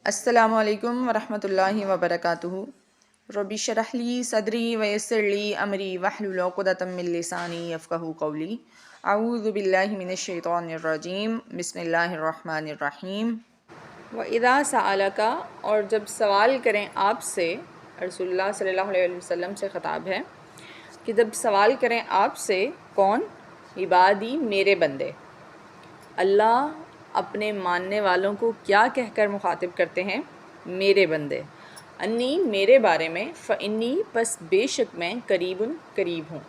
السلام علیکم ورحمۃ اللہ وبرکاتہ۔ رب اشرح لی صدری ویسر لی امری واحلل عقدۃ من لسانی یفقہوا قولی۔ اعوذ باللہ من الشیطان الرجیم، بسم اللہ الرحمن الرحیم۔ وَإِذَا سَأَلَكَ، اور جب سوال کریں آپ سے، رسول اللہ صلی اللہ علیہ وسلم سے خطاب ہے کہ جب سوال کریں آپ سے، کون؟ عبادی، میرے بندے۔ اللہ اپنے ماننے والوں کو کیا کہہ کر مخاطب کرتے ہیں؟ میرے بندے۔ انی، میرے بارے میں، فانی، پس بے شک میں، قریب ہوں۔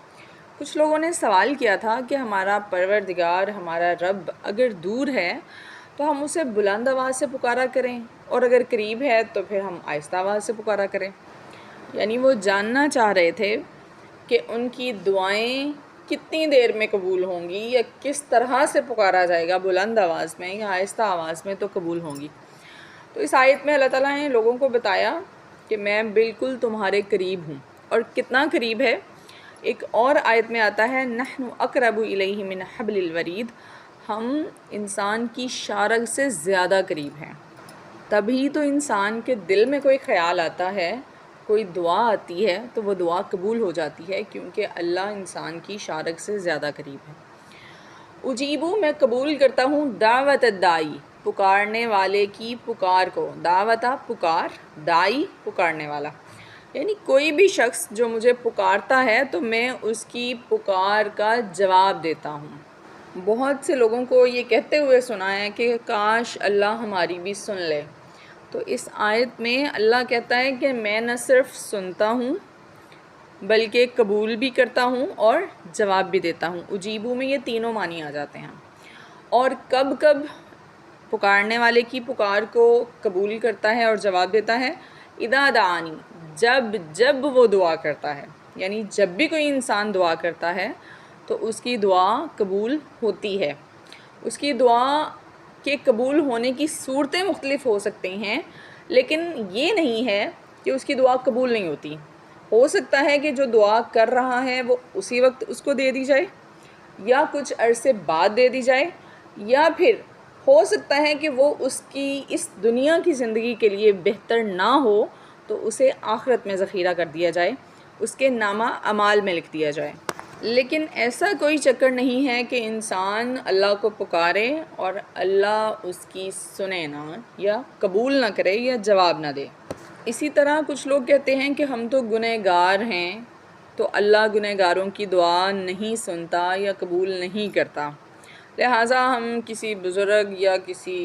کچھ لوگوں نے سوال کیا تھا کہ ہمارا پروردگار، ہمارا رب اگر دور ہے تو ہم اسے بلند آواز سے پکارا کریں، اور اگر قریب ہے تو پھر ہم آہستہ آواز سے پکارا کریں۔ یعنی وہ جاننا چاہ رہے تھے کہ ان کی دعائیں کتنی دیر میں قبول ہوں گی، یا کس طرح سے پکارا جائے گا، بلند آواز میں یا آہستہ آواز میں تو قبول ہوں گی۔ تو اس آیت میں اللہ تعالیٰ نے لوگوں کو بتایا کہ میں بالکل تمہارے قریب ہوں، اور کتنا قریب ہے۔ ایک اور آیت میں آتا ہے نحن اقرب الیہ من حبل الورید، ہم انسان کی شارگ سے زیادہ قریب ہیں۔ تبھی تو انسان کے دل میں کوئی خیال آتا ہے، کوئی دعا آتی ہے تو وہ دعا قبول ہو جاتی ہے، کیونکہ اللہ انسان کی شارگ سے زیادہ قریب ہے۔ اجیبو، میں قبول کرتا ہوں، دعوت الدائی، پکارنے والے کی پکار کو۔ دعوتہ، پکار، دائی، پکارنے والا، یعنی کوئی بھی شخص جو مجھے پکارتا ہے تو میں اس کی پکار کا جواب دیتا ہوں۔ بہت سے لوگوں کو یہ کہتے ہوئے سنا ہے کہ کاش اللہ ہماری بھی سن لے۔ تو اس آیت میں اللہ کہتا ہے کہ میں نہ صرف سنتا ہوں بلکہ قبول بھی کرتا ہوں اور جواب بھی دیتا ہوں۔ اجیبو میں یہ تینوں معنی آ جاتے ہیں۔ اور کب کب پکارنے والے کی پکار کو قبول کرتا ہے اور جواب دیتا ہے؟ اذا دعانی، جب وہ دعا کرتا ہے، یعنی جب بھی کوئی انسان دعا کرتا ہے تو اس کی دعا قبول ہوتی ہے۔ اس کی دعا کے قبول ہونے کی صورتیں مختلف ہو سکتی ہیں، لیکن یہ نہیں ہے کہ اس کی دعا قبول نہیں ہوتی۔ ہو سکتا ہے کہ جو دعا کر رہا ہے وہ اسی وقت اس کو دے دی جائے، یا کچھ عرصے بعد دے دی جائے، یا پھر ہو سکتا ہے کہ وہ اس کی اس دنیا کی زندگی کے لیے بہتر نہ ہو تو اسے آخرت میں ذخیرہ کر دیا جائے، اس کے نامہ اعمال میں لکھ دیا جائے۔ لیکن ایسا کوئی چکر نہیں ہے کہ انسان اللہ کو پکارے اور اللہ اس کی سنے نہ، یا قبول نہ کرے، یا جواب نہ دے۔ اسی طرح کچھ لوگ کہتے ہیں کہ ہم تو گنہگار ہیں تو اللہ گنہگاروں کی دعا نہیں سنتا یا قبول نہیں کرتا، لہٰذا ہم کسی بزرگ یا کسی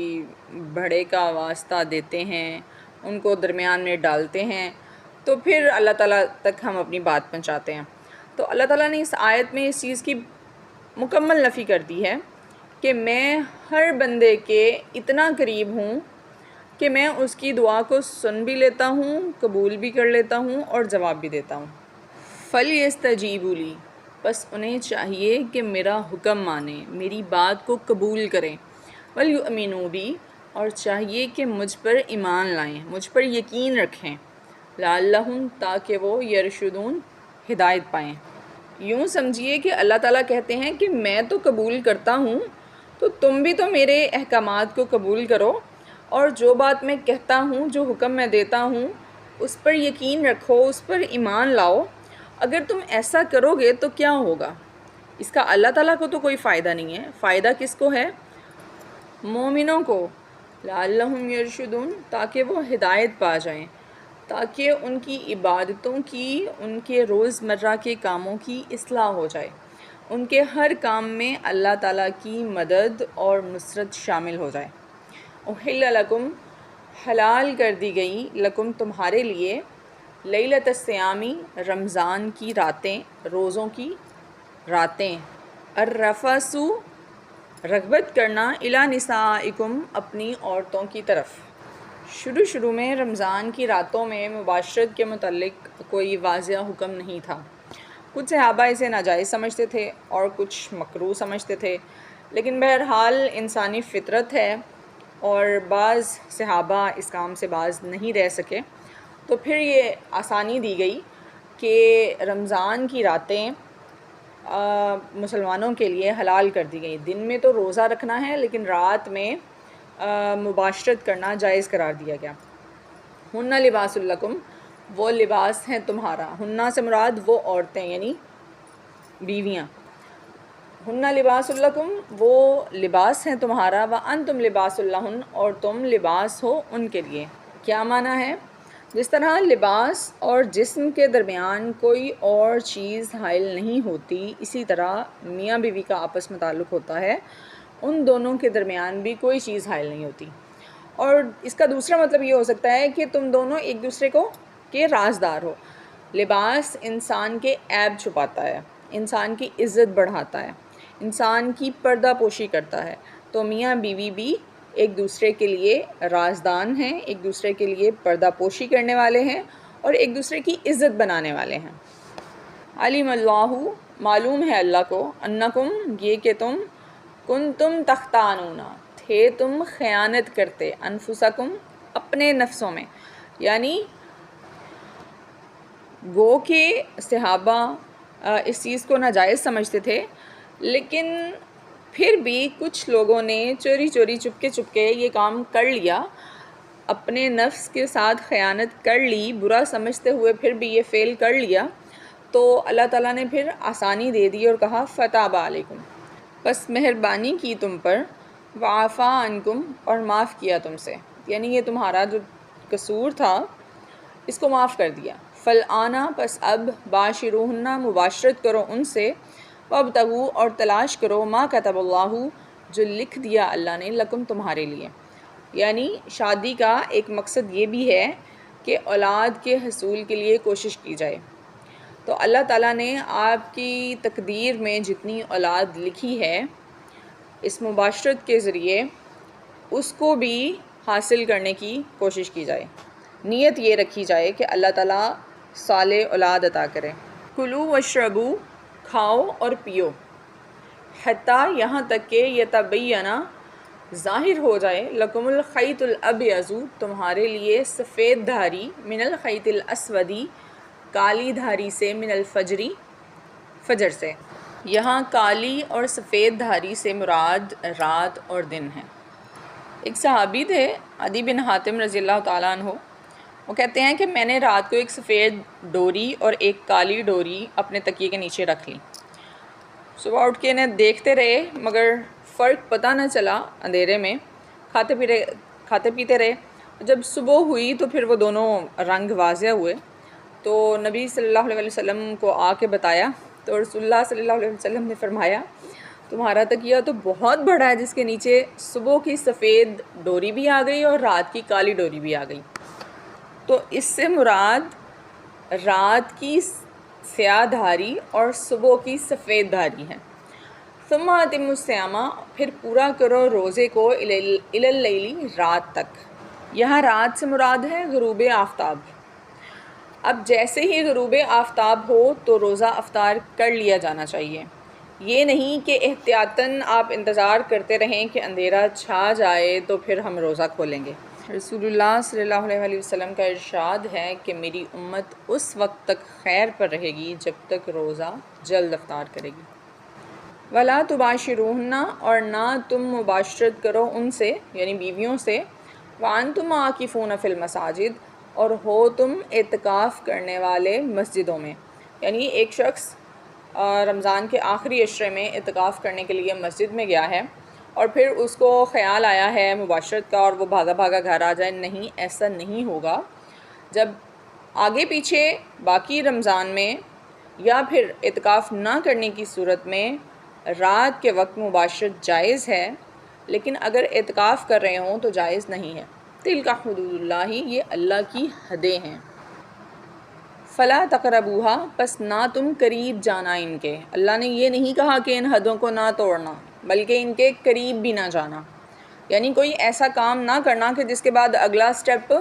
بڑے کا واسطہ دیتے ہیں، ان کو درمیان میں ڈالتے ہیں، تو پھر اللہ تعالیٰ تک ہم اپنی بات پہنچاتے ہیں۔ تو اللہ تعالیٰ نے اس آیت میں اس چیز کی مکمل نفی کر دی ہے کہ میں ہر بندے کے اتنا قریب ہوں کہ میں اس کی دعا کو سن بھی لیتا ہوں، قبول بھی کر لیتا ہوں اور جواب بھی دیتا ہوں۔ فَلْيَسْتَجِیبُوا لِی، بس انہیں چاہیے کہ میرا حکم مانیں، میری بات کو قبول کریں۔ وَلْيُؤْمِنُوا بِی، اور چاہیے کہ مجھ پر ایمان لائیں، مجھ پر یقین رکھیں۔ لَعَلَّهُمْ، تاکہ وہ یرشدون، ہدایت پائیں۔ یوں سمجھیے کہ اللہ تعالیٰ کہتے ہیں کہ میں تو قبول کرتا ہوں تو تم بھی تو میرے احکامات کو قبول کرو، اور جو بات میں کہتا ہوں، جو حکم میں دیتا ہوں، اس پر یقین رکھو، اس پر ایمان لاؤ۔ اگر تم ایسا کرو گے تو کیا ہوگا؟ اس کا اللہ تعالیٰ کو تو کوئی فائدہ نہیں ہے، فائدہ کس کو ہے؟ مومنوں کو۔ لعلہم یرشدون، تاکہ وہ ہدایت پا جائیں، تاکہ ان کی عبادتوں کی، ان کے روزمرہ کے کاموں کی اصلاح ہو جائے، ان کے ہر کام میں اللہ تعالیٰ کی مدد اور نصرت شامل ہو جائے۔ احل لکم، حلال کر دی گئی، لکم تمہارے لیے، لیلۃ الصیامی، رمضان کی راتیں، روزوں کی راتیں، الرفث، رغبت کرنا، الی نسائکم، اپنی عورتوں کی طرف۔ شروع میں رمضان کی راتوں میں مباشرت کے متعلق کوئی واضح حکم نہیں تھا۔ کچھ صحابہ اسے ناجائز سمجھتے تھے اور کچھ مکروہ سمجھتے تھے، لیکن بہرحال انسانی فطرت ہے اور بعض صحابہ اس کام سے باز نہیں رہ سکے، تو پھر یہ آسانی دی گئی کہ رمضان کی راتیں مسلمانوں کے لیے حلال کر دی گئی۔ دن میں تو روزہ رکھنا ہے، لیکن رات میں مباشرت کرنا جائز قرار دیا گیا۔ ہنہ لباس لکم، وہ لباس ہیں تمہارا، ہنہ سے مراد وہ عورتیں یعنی بیویاں، ہنہ لباس لکم وہ لباس ہیں تمہارا، وانتم لباس لہن اور تم لباس ہو ان کے لیے۔ کیا معنی ہے؟ جس طرح لباس اور جسم کے درمیان کوئی اور چیز حائل نہیں ہوتی، اسی طرح میاں بیوی کا آپس میں تعلق ہوتا ہے، ان دونوں کے درمیان بھی کوئی چیز حائل نہیں ہوتی۔ اور اس کا دوسرا مطلب یہ ہو سکتا ہے کہ تم دونوں ایک دوسرے کو کے رازدار ہو۔ لباس انسان کے عیب چھپاتا ہے، انسان کی عزت بڑھاتا ہے، انسان کی پردہ پوشی کرتا ہے، تو میاں بیوی بھی ایک دوسرے کے لیے رازدان ہیں، ایک دوسرے کے لیے پردہ پوشی کرنے والے ہیں اور ایک دوسرے کی عزت بنانے والے ہیں۔ علیم اللہ، معلوم ہے اللہ کو، انکم یہ کہ تم، کنتم تختانون تھے تم خیانت کرتے، انفسکم اپنے نفسوں میں، یعنی گو کہ صحابہ اس چیز کو ناجائز سمجھتے تھے، لیکن پھر بھی کچھ لوگوں نے چوری چوری چپکے چپکے یہ کام کر لیا، اپنے نفس کے ساتھ خیانت کر لی، برا سمجھتے ہوئے پھر بھی یہ فعل کر لیا، تو اللہ تعالیٰ نے پھر آسانی دے دی اور کہا فتاب علیکم، بس مہربانی کی تم پر، وعفا عنکم اور معاف کیا تم سے، یعنی یہ تمہارا جو قصور تھا اس کو معاف کر دیا۔ فالآن پس اب باشروہن مباشرت کرو ان سے، وابتغوا اور تلاش کرو ما کتب اللہ جو لکھ دیا اللہ نے لکم تمہارے لیے، یعنی شادی کا ایک مقصد یہ بھی ہے کہ اولاد کے حصول کے لیے کوشش کی جائے، تو اللہ تعالیٰ نے آپ کی تقدیر میں جتنی اولاد لکھی ہے اس مباشرت کے ذریعے اس کو بھی حاصل کرنے کی کوشش کی جائے، نیت یہ رکھی جائے کہ اللہ تعالیٰ صالح اولاد عطا کرے۔ کلو واشربو کھاؤ اور پیو، حتیٰ یہاں تک کہ یتبینہ ظاہر ہو جائے، لکم الخیط الابیض تمہارے لیے سفید دھاری، من الخیط الاسودی کالی دھاری سے، من الفجری فجر سے، یہاں کالی اور سفید دھاری سے مراد رات اور دن ہے۔ ایک صحابی تھے عدی بن حاتم رضی اللہ تعالیٰ عنہ، وہ کہتے ہیں کہ میں نے رات کو ایک سفید ڈوری اور ایک کالی ڈوری اپنے تکیے کے نیچے رکھ لی، صبح اٹھ کے انہیں دیکھتے رہے مگر فرق پتہ نہ چلا، اندھیرے میں کھاتے پیتے رہے، جب صبح ہوئی تو پھر وہ دونوں رنگ واضح ہوئے، تو نبی صلی اللہ علیہ وسلم کو آ کے بتایا، تو رسول اللہ صلی اللہ علیہ وسلم نے فرمایا تمہارا تکیہ تو بہت بڑا ہے جس کے نیچے صبح کی سفید ڈوری بھی آ گئی اور رات کی کالی ڈوری بھی آ گئی، تو اس سے مراد رات کی سیاہ دھاری اور صبح کی سفید دھاری ہے۔ ثم اتموا الصیام پھر پورا کرو روزے کو الی اللیل رات تک، یہاں رات سے مراد ہے غروب آفتاب۔ اب جیسے ہی غروب آفتاب ہو تو روزہ افطار کر لیا جانا چاہیے، یہ نہیں کہ احتیاطاً آپ انتظار کرتے رہیں کہ اندھیرا چھا جائے تو پھر ہم روزہ کھولیں گے۔ رسول اللہ صلی اللہ علیہ وسلم کا ارشاد ہے کہ میری امت اس وقت تک خیر پر رہے گی جب تک روزہ جلد افطار کرے گی۔ ولا تباشروہن اور نہ تم مباشرت کرو ان سے یعنی بیویوں سے، وانتم عاکفون فی المساجد اور ہو تم اعتکاف کرنے والے مسجدوں میں، یعنی ایک شخص رمضان کے آخری عشرے میں اعتکاف کرنے کے لیے مسجد میں گیا ہے اور پھر اس کو خیال آیا ہے مباشرت کا اور وہ بھاگا بھاگا گھر آ جائے، نہیں، ایسا نہیں ہوگا۔ جب آگے پیچھے باقی رمضان میں یا پھر اعتکاف نہ کرنے کی صورت میں رات کے وقت مباشرت جائز ہے، لیکن اگر اعتکاف کر رہے ہوں تو جائز نہیں ہے۔ تلک حدود اللہ، یہ اللہ کی حدیں ہیں۔ فلا تقربوها پس نہ تم قریب جانا ان کے، اللہ نے یہ نہیں کہا کہ ان حدوں کو نہ توڑنا بلکہ ان کے قریب بھی نہ جانا، یعنی کوئی ایسا کام نہ کرنا کہ جس کے بعد اگلا سٹیپ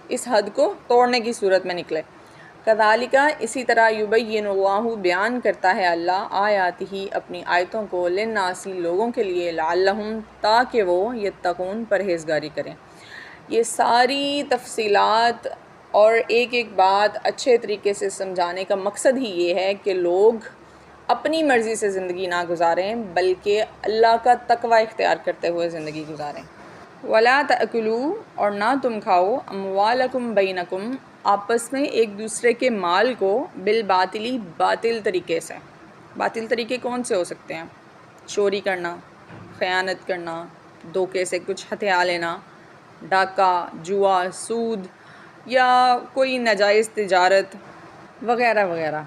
اس حد کو توڑنے کی صورت میں نکلے۔ کذالک اسی طرح یبین اللہ بیان کرتا ہے اللہ آیاتہ اپنی آیتوں کو، للناس لوگوں کے لیے، لعلہم تاکہ وہ یتقون پرہیزگاری کریں۔ یہ ساری تفصیلات اور ایک ایک بات اچھے طریقے سے سمجھانے کا مقصد ہی یہ ہے کہ لوگ اپنی مرضی سے زندگی نہ گزاریں بلکہ اللہ کا تقوی اختیار کرتے ہوئے زندگی گزاریں۔ ولا تأکلوا اور نہ تم کھاؤ اموالکم بینکم آپس میں ایک دوسرے کے مال کو بالباطلی باطل طریقے سے. باطل طریقے کون سے ہو سکتے ہیں؟ چوری کرنا، خیانت کرنا، دھوکے سے کچھ ہتھیا لینا، ڈاکہ، جوا، سود یا کوئی ناجائز تجارت وغیرہ وغیرہ.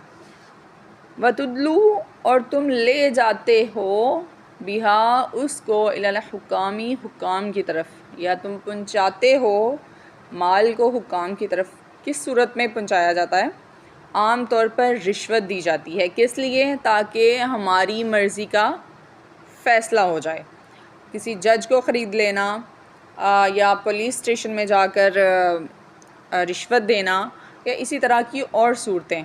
وَتُدْلُوا اور تم لے جاتے ہو بہا اس کو الی الحکام حکام کی طرف، یا تم پہنچاتے ہو مال کو حکام کی طرف. کس صورت میں پہنچایا جاتا ہے؟ عام طور پر رشوت دی جاتی ہے. کس لیے؟ تاکہ ہماری مرضی کا فیصلہ ہو جائے. کسی جج کو خرید لینا یا پولیس اسٹیشن میں جا کر رشوت دینا یا اسی طرح کی اور صورتیں،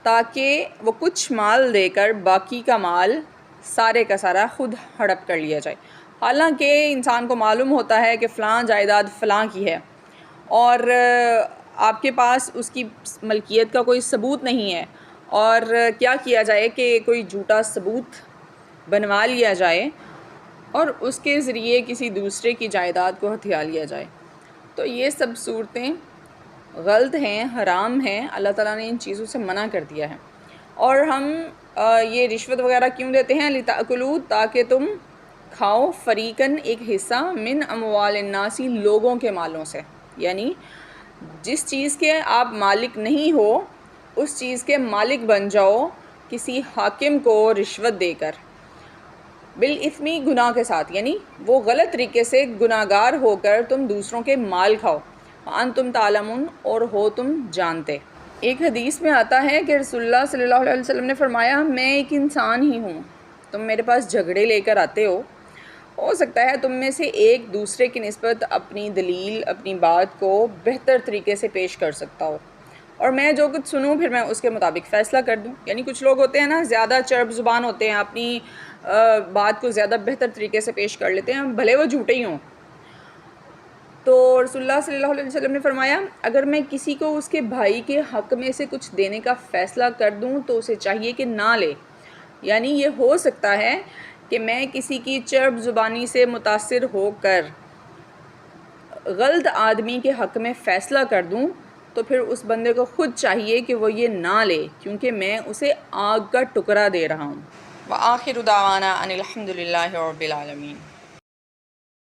تاکہ وہ کچھ مال دے کر باقی کا مال سارے کا سارا خود ہڑپ کر لیا جائے. حالانکہ انسان کو معلوم ہوتا ہے کہ فلاں جائیداد فلاں کی ہے اور آپ کے پاس اس کی ملکیت کا کوئی ثبوت نہیں ہے، اور کیا کیا جائے کہ کوئی جھوٹا ثبوت بنوا لیا جائے اور اس کے ذریعے کسی دوسرے کی جائیداد کو ہتھیا لیا جائے. تو یہ سب صورتیں غلط ہیں، حرام ہیں. اللہ تعالیٰ نے ان چیزوں سے منع کر دیا ہے. اور ہم یہ رشوت وغیرہ کیوں دیتے ہیں؟ لتأکلوا تاکہ تم کھاؤ، فریقاً ایک حصہ، من اموال الناس لوگوں کے مالوں سے. یعنی جس چیز کے آپ مالک نہیں ہو اس چیز کے مالک بن جاؤ کسی حاکم کو رشوت دے کر، بالاثمی گناہ کے ساتھ. یعنی وہ غلط طریقے سے گناہ گار ہو کر تم دوسروں کے مال کھاؤ. وانتم تعلمون اور ہو تم جانتے. ایک حدیث میں آتا ہے کہ رسول اللہ صلی اللہ علیہ وسلم نے فرمایا، میں ایک انسان ہی ہوں، تم میرے پاس جھگڑے لے کر آتے ہو سکتا ہے تم میں سے ایک دوسرے کی نسبت اپنی دلیل، اپنی بات کو بہتر طریقے سے پیش کر سکتا ہو، اور میں جو کچھ سنوں پھر میں اس کے مطابق فیصلہ کر دوں. یعنی کچھ لوگ ہوتے ہیں نا، زیادہ چرب زبان ہوتے ہیں، اپنی بات کو زیادہ بہتر طریقے سے پیش کر لیتے ہیں، بھلے وہ جھوٹے ہی ہوں. تو رسول اللہ صلی اللہ علیہ وسلم نے فرمایا، اگر میں کسی کو اس کے بھائی کے حق میں سے کچھ دینے کا فیصلہ کر دوں تو اسے چاہیے کہ نہ لے. یعنی یہ ہو سکتا ہے کہ میں کسی کی چرب زبانی سے متاثر ہو کر غلط آدمی کے حق میں فیصلہ کر دوں، تو پھر اس بندے کو خود چاہیے کہ وہ یہ نہ لے، کیونکہ میں اسے آگ کا ٹکڑا دے رہا ہوں. وآخر دعوانا ان الحمد للہ رب العالمین.